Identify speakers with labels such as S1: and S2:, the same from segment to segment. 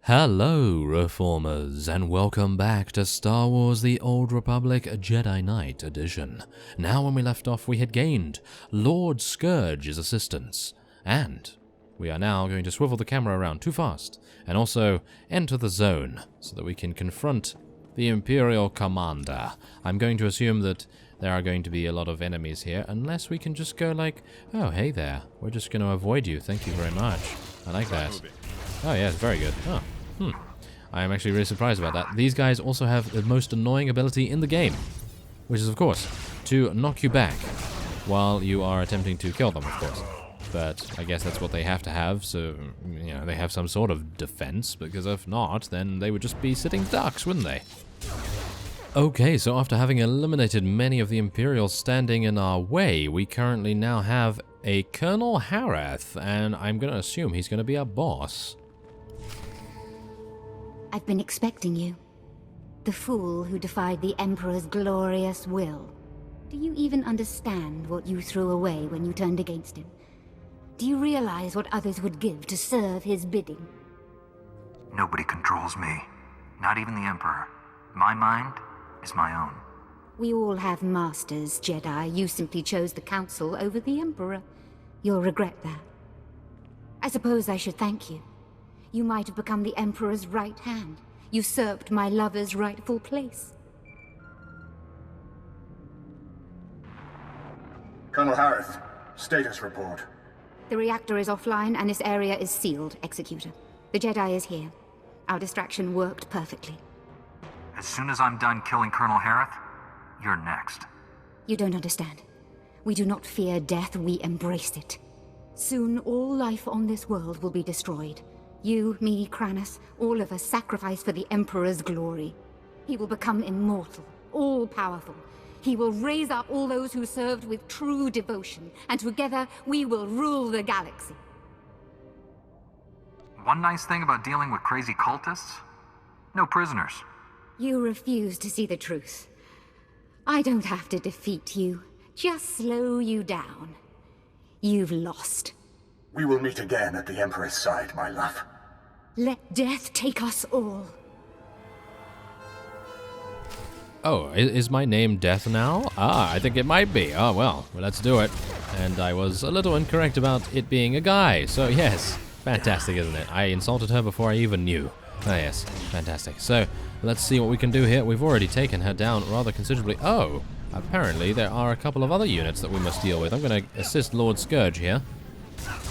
S1: Hello, Reformers, and welcome back to Star Wars The Old Republic Jedi Knight Edition. Now, when we left off, we had gained Lord Scourge's assistance, and we are now going to swivel the camera around too fast, and also enter the zone, so that we can confront the Imperial Commander. I'm going to assume that there are going to be a lot of enemies here, unless we can just go like, oh, hey there, we're just going to avoid you, thank you very much. I like that. Oh, yes, very good. Oh. I am actually really surprised about that. These guys also have the most annoying ability in the game, which is, of course, to knock you back while you are attempting to kill them, of course. But I guess that's what they have to have, so, you know, they have some sort of defense, because if not, then they would just be sitting ducks, wouldn't they? Okay, so after having eliminated many of the Imperials standing in our way, we currently now have a Colonel Harth, and I'm going to assume he's going to be our boss.
S2: I've been expecting you. The fool who defied the Emperor's glorious will. Do you even understand what you threw away when you turned against him? Do you realize what others would give to serve his bidding?
S3: Nobody controls me. Not even the Emperor. My mind is my own.
S2: We all have masters, Jedi. You simply chose the Council over the Emperor. You'll regret that. I suppose I should thank you. You might have become the Emperor's right hand, usurped my lover's rightful place.
S4: Colonel Harth, status report.
S2: The reactor is offline and this area is sealed, Executor. The Jedi is here. Our distraction worked perfectly.
S3: As soon as I'm done killing Colonel Harth, you're next.
S2: You don't understand. We do not fear death, we embrace it. Soon all life on this world will be destroyed. You, me, Kranis, all of us sacrifice for the Emperor's glory. He will become immortal, all-powerful. He will raise up all those who served with true devotion, and together we will rule the galaxy.
S3: One nice thing about dealing with crazy cultists? No prisoners.
S2: You refuse to see the truth. I don't have to defeat you, just slow you down. You've lost.
S4: We will meet again at the Emperor's side, my love.
S2: Let death take us all.
S1: Oh, is my name Death now? Ah, I think it might be. Oh, well, let's do it. And I was a little incorrect about it being a guy, so yes. Fantastic, isn't it? I insulted her before I even knew. Ah, yes. Fantastic. So, let's see what we can do here. We've already taken her down rather considerably. Oh, apparently there are a couple of other units that we must deal with. I'm going to assist Lord Scourge here.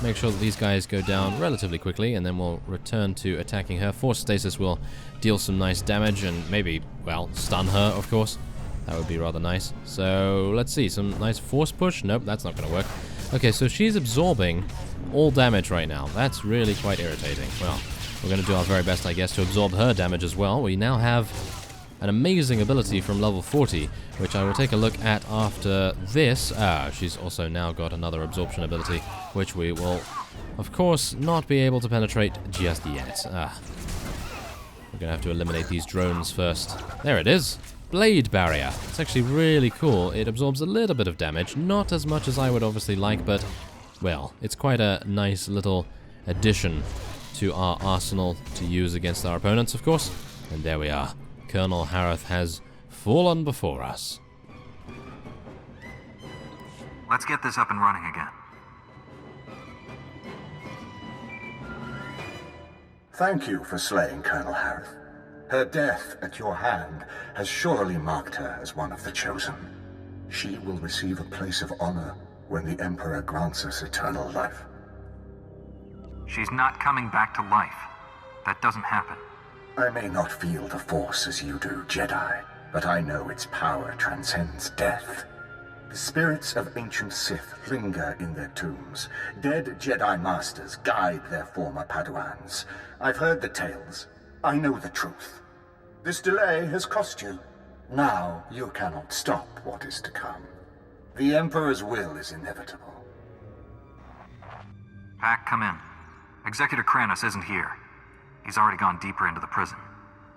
S1: Make sure that these guys go down relatively quickly, and then we'll return to attacking her. Force Stasis will deal some nice damage and maybe, well, stun her, of course. That would be rather nice. So, let's see. Some nice Force Push. Nope, that's not going to work. Okay, so she's absorbing all damage right now. That's really quite irritating. Well, we're going to do our very best, I guess, to absorb her damage as well. We now have an amazing ability from level 40, which I will take a look at after this. She's also now got another absorption ability, which we will, of course, not be able to penetrate just yet. We're going to have to eliminate these drones first. There it is. Blade Barrier. It's actually really cool. It absorbs a little bit of damage, not as much as I would obviously like, but, well, it's quite a nice little addition to our arsenal to use against our opponents, of course. And there we are. Colonel Harth has fallen before us.
S3: Let's get this up and running again.
S4: Thank you for slaying Colonel Harth. Her death at your hand has surely marked her as one of the chosen. She will receive a place of honor when the Emperor grants us eternal life.
S3: She's not coming back to life. That doesn't happen.
S4: I may not feel the Force as you do, Jedi, but I know its power transcends death. The spirits of ancient Sith linger in their tombs. Dead Jedi Masters guide their former Padawans. I've heard the tales. I know the truth. This delay has cost you. Now you cannot stop what is to come. The Emperor's will is inevitable.
S3: Pack, come in. Executor Kranis isn't here. He's already gone deeper into the prison.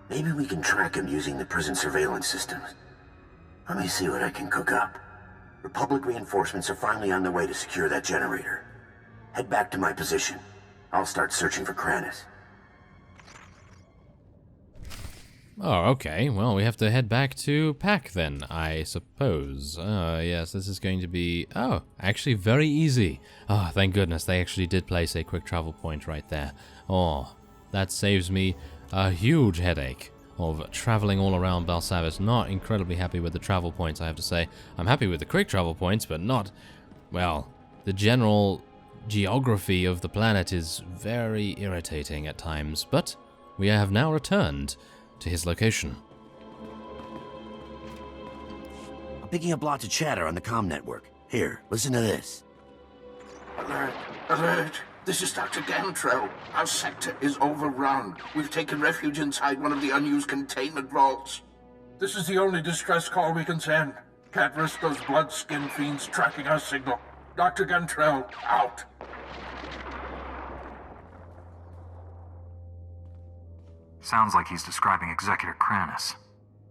S5: Maybe we can track him using the prison surveillance systems. Let me see what I can cook up. Republic reinforcements are finally on their way to secure that generator. Head back to my position. I'll start searching for Kranis.
S1: Oh, okay. Well, we have to head back to Pack then, I suppose. Yes, this is going to be... Oh, actually very easy. Oh, thank goodness they actually did place a quick travel point right there. Oh, that saves me a huge headache of traveling all around Belsavis. Not incredibly happy with the travel points, I have to say. I'm happy with the quick travel points, but not... Well, the general geography of the planet is very irritating at times, but we have now returned to his location.
S5: I'm picking up lots of chatter on the comm network. Here, listen to this.
S6: Alert! Alert! This is Dr. Gantrell. Our sector is overrun. We've taken refuge inside one of the unused containment vaults.
S7: This is the only distress call we can send. Can't risk those blood-skin fiends tracking our signal. Dr. Gantrell, out.
S3: Sounds like he's describing Executor Kranus.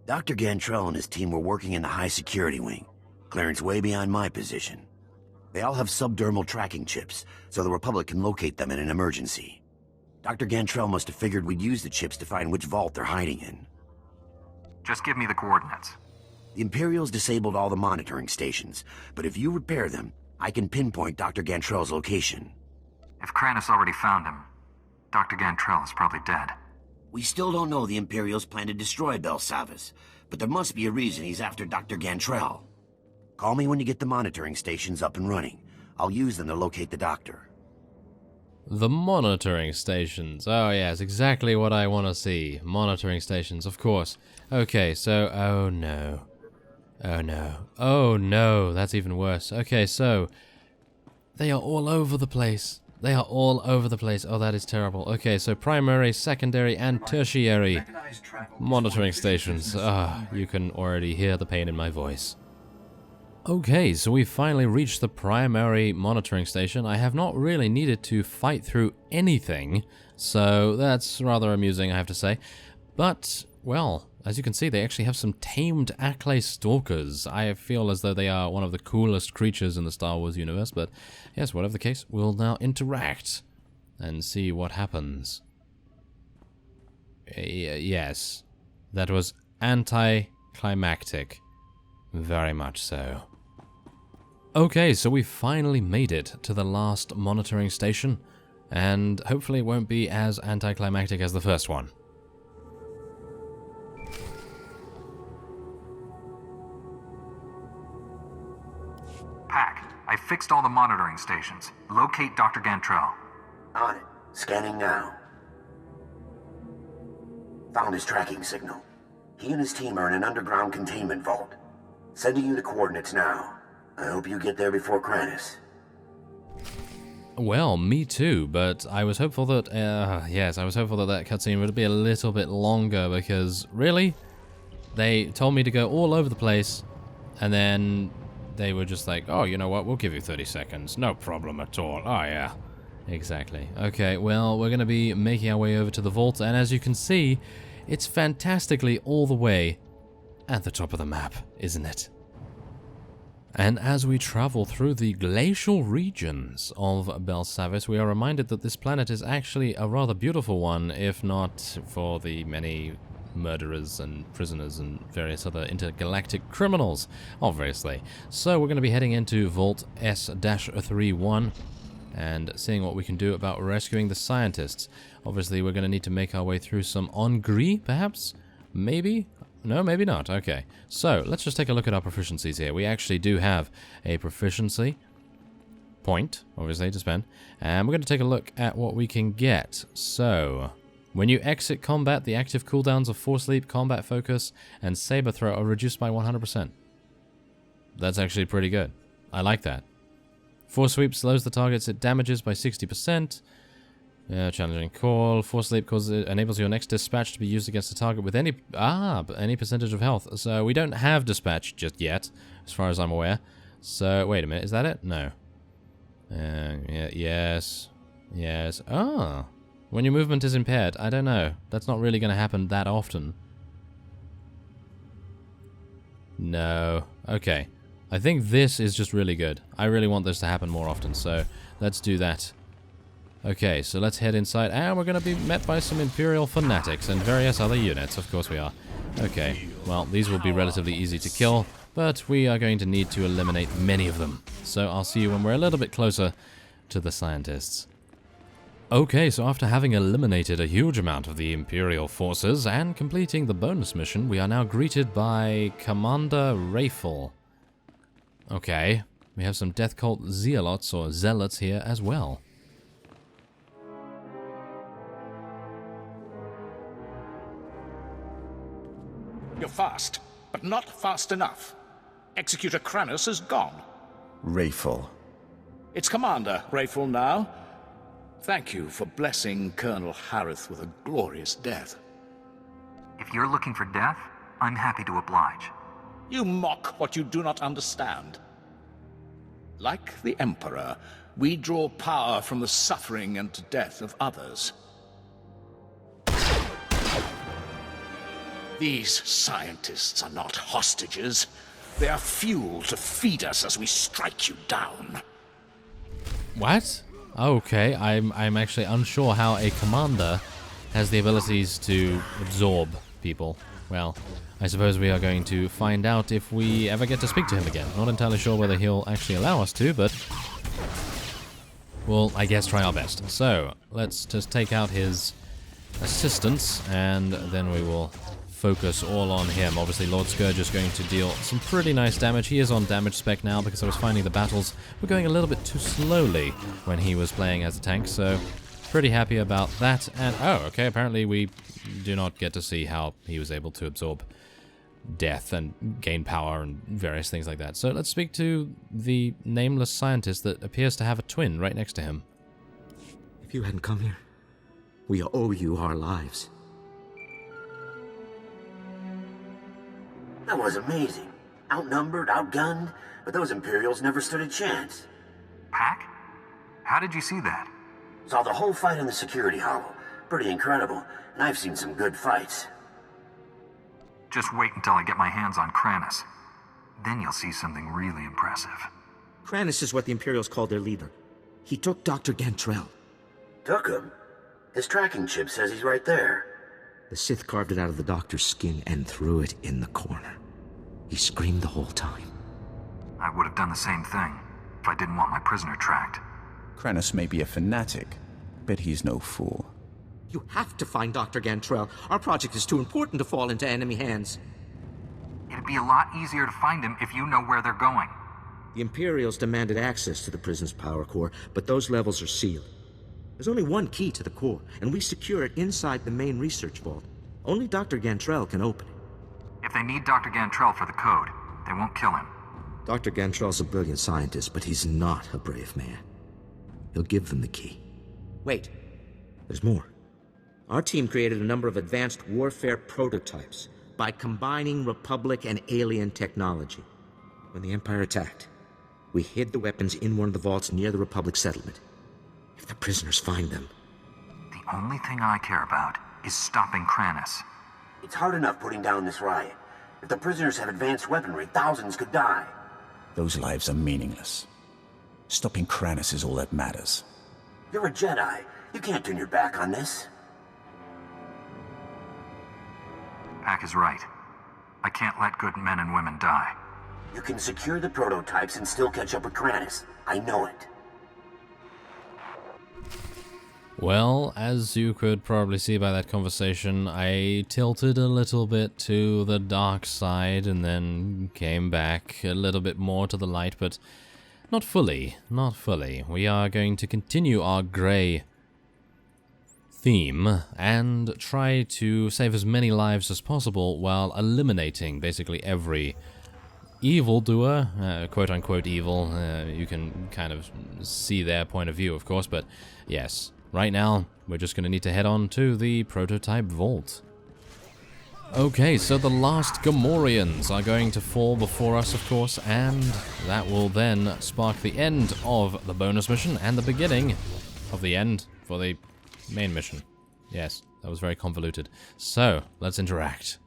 S5: Dr. Gantrell and his team were working in the high security wing. Clearance way beyond my position. They all have subdermal tracking chips, so the Republic can locate them in an emergency. Dr. Gantrell must have figured we'd use the chips to find which vault they're hiding in.
S3: Just give me the coordinates.
S5: The Imperials disabled all the monitoring stations, but if you repair them, I can pinpoint Dr. Gantrell's location.
S3: If Kranus already found him, Dr. Gantrell is probably dead.
S5: We still don't know the Imperials plan to destroy Belsavis, but there must be a reason he's after Dr. Gantrell. Call me when you get the monitoring stations up and running. I'll use them to locate the doctor.
S1: The monitoring stations. Oh yes, exactly what I want to see. Monitoring stations, of course. Okay, so... Oh no. Oh no. Oh no, that's even worse. Okay, so... They are all over the place. They are all over the place. Oh, that is terrible. Okay, so primary, secondary, and tertiary monitoring stations. Ah, you can already hear the pain in my voice. Okay, so we finally reached the primary monitoring station. I have not really needed to fight through anything, so that's rather amusing, I have to say. But, well, as you can see, they actually have some tamed Acklay Stalkers. I feel as though they are one of the coolest creatures in the Star Wars universe, but yes, whatever the case, we'll now interact and see what happens. Yes, that was anticlimactic. Very much so. Okay, so we finally made it to the last monitoring station, and hopefully it won't be as anticlimactic as the first one.
S3: Pack, I fixed all the monitoring stations. Locate Dr. Gantrell.
S5: On it. Scanning now. Found his tracking signal. He and his team are in an underground containment vault. Sending you the coordinates now. I hope you get there before Kranus.
S1: Well, me too, but I was hopeful that, yes, I was hopeful that that cutscene would be a little bit longer, because, really? They told me to go all over the place, and then they were just like, oh, you know what, we'll give you 30 seconds, no problem at all. Oh, yeah. Exactly. Okay, well, we're going to be making our way over to the vault, and as you can see, it's fantastically all the way at the top of the map, isn't it? And as we travel through the glacial regions of Belsavis, we are reminded that this planet is actually a rather beautiful one, if not for the many murderers and prisoners and various other intergalactic criminals, obviously. So we're going to be heading into Vault S-31 and seeing what we can do about rescuing the scientists. Obviously, we're going to need to make our way through some Engris, perhaps? Maybe? No, maybe not. Okay. So, let's just take a look at our proficiencies here. We actually do have a proficiency point, obviously, to spend. And we're going to take a look at what we can get. So, when you exit combat, the active cooldowns of Force Leap, Combat Focus, and Saber Throw are reduced by 100%. That's actually pretty good. I like that. Force Sweep slows the targets it damages by 60%. Challenging call. Force Leap enables your next dispatch to be used against a target with any percentage of health. So we don't have dispatch just yet, as far as I'm aware. So wait a minute, is that it? No. Yeah, yes. Ah, when your movement is impaired. I don't know. That's not really going to happen that often. No. Okay. I think this is just really good. I really want this to happen more often. So let's do that. Okay, so let's head inside, and we're going to be met by some Imperial fanatics and various other units. Of course we are. Okay, well, these will be relatively easy to kill, but we are going to need to eliminate many of them. So I'll see you when we're a little bit closer to the scientists. Okay, so after having eliminated a huge amount of the Imperial forces and completing the bonus mission, we are now greeted by Commander Raithful. Okay, we have some Death Cult Zealots or Zealots here as well.
S8: You're fast, but not fast enough. Executor Kranus is gone.
S9: Raithful.
S8: It's Commander Raithful now. Thank you for blessing Colonel Harth with a glorious death.
S3: If you're looking for death, I'm happy to oblige.
S8: You mock what you do not understand. Like the Emperor, we draw power from the suffering and death of others. These scientists are not hostages. They are fuel to feed us as we strike you down.
S1: What? Okay, I'm actually unsure how a commander has the abilities to absorb people. Well, I suppose we are going to find out if we ever get to speak to him again. Not entirely sure whether he'll actually allow us to, but we'll, I guess, try our best. So, let's just take out his assistants, and then we will focus all on him. Obviously, Lord Scourge is going to deal some pretty nice damage. He is on damage spec now because I was finding the battles were going a little bit too slowly when he was playing as a tank, so pretty happy about that. And, oh, okay, apparently we do not get to see how he was able to absorb death and gain power and various things like that. So let's speak to the nameless scientist that appears to have a twin right next to him.
S10: If you hadn't come here, we owe you our lives.
S5: That was amazing. Outnumbered, outgunned, but those Imperials never stood a chance.
S3: Pack? How did you see that?
S5: Saw the whole fight in the security hollow. Pretty incredible, and I've seen some good fights.
S3: Just wait until I get my hands on Kranus. Then you'll see something really impressive.
S10: Kranus is what the Imperials called their leader. He took Dr. Gantrell.
S5: Took him? His tracking chip says he's right there.
S10: The Sith carved it out of the doctor's skin and threw it in the corner. He screamed the whole time.
S3: I would have done the same thing if I didn't want my prisoner tracked.
S9: Kranus may be a fanatic, but he's no fool.
S10: You have to find Dr. Gantrell. Our project is too important to fall into enemy hands.
S3: It'd be a lot easier to find him if you know where they're going.
S10: The Imperials demanded access to the prison's power core, but those levels are sealed. There's only one key to the core, and we secure it inside the main research vault. Only Dr. Gantrell can open it.
S3: If they need Dr. Gantrell for the code, they won't kill him.
S10: Dr. Gantrell's a brilliant scientist, but he's not a brave man. He'll give them the key. Wait, there's more. Our team created a number of advanced warfare prototypes by combining Republic and alien technology. When the Empire attacked, we hid the weapons in one of the vaults near the Republic settlement. If the prisoners find them...
S3: The only thing I care about is stopping Kranus.
S5: It's hard enough putting down this riot. If the prisoners have advanced weaponry, thousands could die.
S9: Those lives are meaningless. Stopping Kranus is all that matters.
S5: You're a Jedi. You can't turn your back on this.
S3: Pack is right. I can't let good men and women die.
S5: You can secure the prototypes and still catch up with Kranus. I know it.
S1: Well, as you could probably see by that conversation, I tilted a little bit to the dark side and then came back a little bit more to the light, but not fully, not fully. We are going to continue our grey theme and try to save as many lives as possible while eliminating basically every evildoer, quote-unquote evil. You can kind of see their point of view, of course, but yes. Right now, we're just going to need to head on to the prototype vault. Okay, so the last Gamorreans are going to fall before us, of course, and that will then spark the end of the bonus mission and the beginning of the end for the main mission. Yes, that was very convoluted. So, let's interact.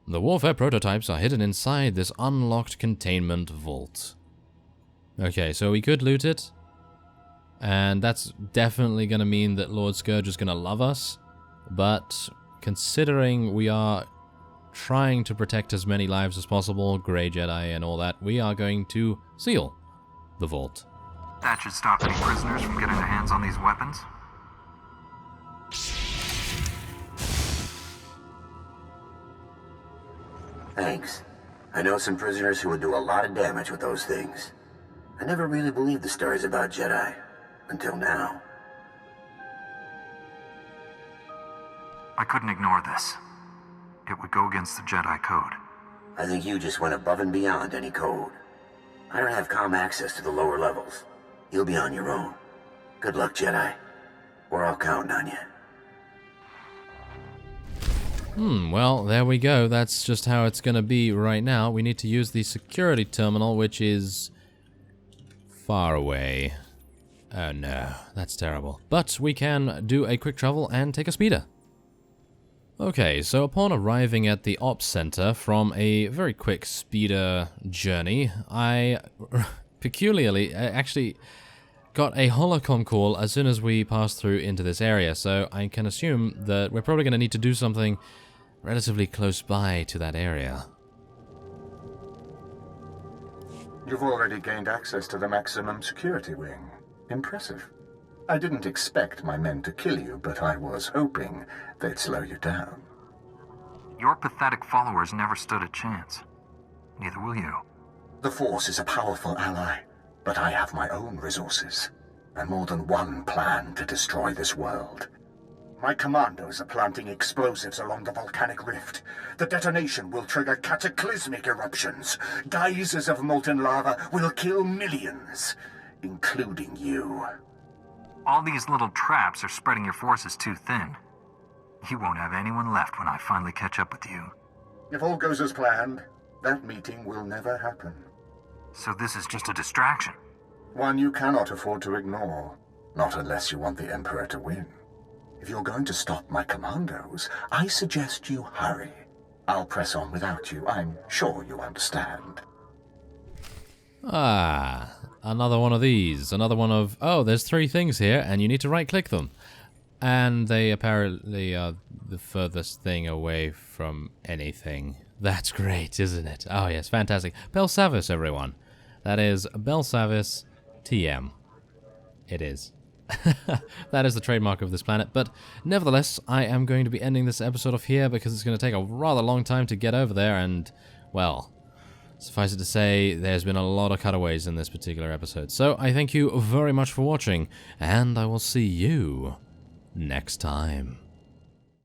S1: The warfare prototypes are hidden inside this unlocked containment vault. Okay, so we could loot it. And that's definitely going to mean that Lord Scourge is going to love us. But considering we are trying to protect as many lives as possible, Grey Jedi and all that, we are going to seal the vault.
S3: That should stop any prisoners from getting their hands on these weapons.
S5: Thanks. I know some prisoners who would do a lot of damage with those things. I never really believed the stories about Jedi. Until now.
S3: I couldn't ignore this. It would go against the Jedi Code.
S5: I think you just went above and beyond any code. I don't have comm access to the lower levels. You'll be on your own. Good luck, Jedi. We're all counting on you.
S1: Well, there we go. That's just how it's gonna be right now. We need to use the security terminal, which is far away. Oh no, that's terrible. But we can do a quick travel and take a speeder. Okay, so upon arriving at the Ops Center from a very quick speeder journey, I peculiarly actually got a holocom call as soon as we passed through into this area, so I can assume that we're probably going to need to do something relatively close by to that area.
S4: You've already gained access to the maximum security wing. Impressive. I didn't expect my men to kill you, but I was hoping they'd slow you down.
S3: Your pathetic followers never stood a chance. Neither will you.
S4: The Force is a powerful ally, but I have my own resources, and more than one plan to destroy this world. My commandos are planting explosives along the volcanic rift. The detonation will trigger cataclysmic eruptions. Geysers of molten lava will kill millions, including you.
S3: All these little traps are spreading your forces too thin. You won't have anyone left when I finally catch up with you.
S4: If all goes as planned, that meeting will never happen.
S3: So this is just a distraction?
S4: One you cannot afford to ignore. Not unless you want the Emperor to win. If you're going to stop my commandos, I suggest you hurry. I'll press on without you. I'm sure you understand.
S1: Ah, another one of these. Another one of, oh, there's 3 things here, and you need to right-click them. And they apparently are the furthest thing away from anything. That's great, isn't it? Oh, yes, fantastic. Belsavis, everyone. That is Belsavis TM. It is. That is the trademark of this planet, but nevertheless, I am going to be ending this episode off here because it's going to take a rather long time to get over there, and, well, suffice it to say, there's been a lot of cutaways in this particular episode. So I thank you very much for watching, and I will see you next time.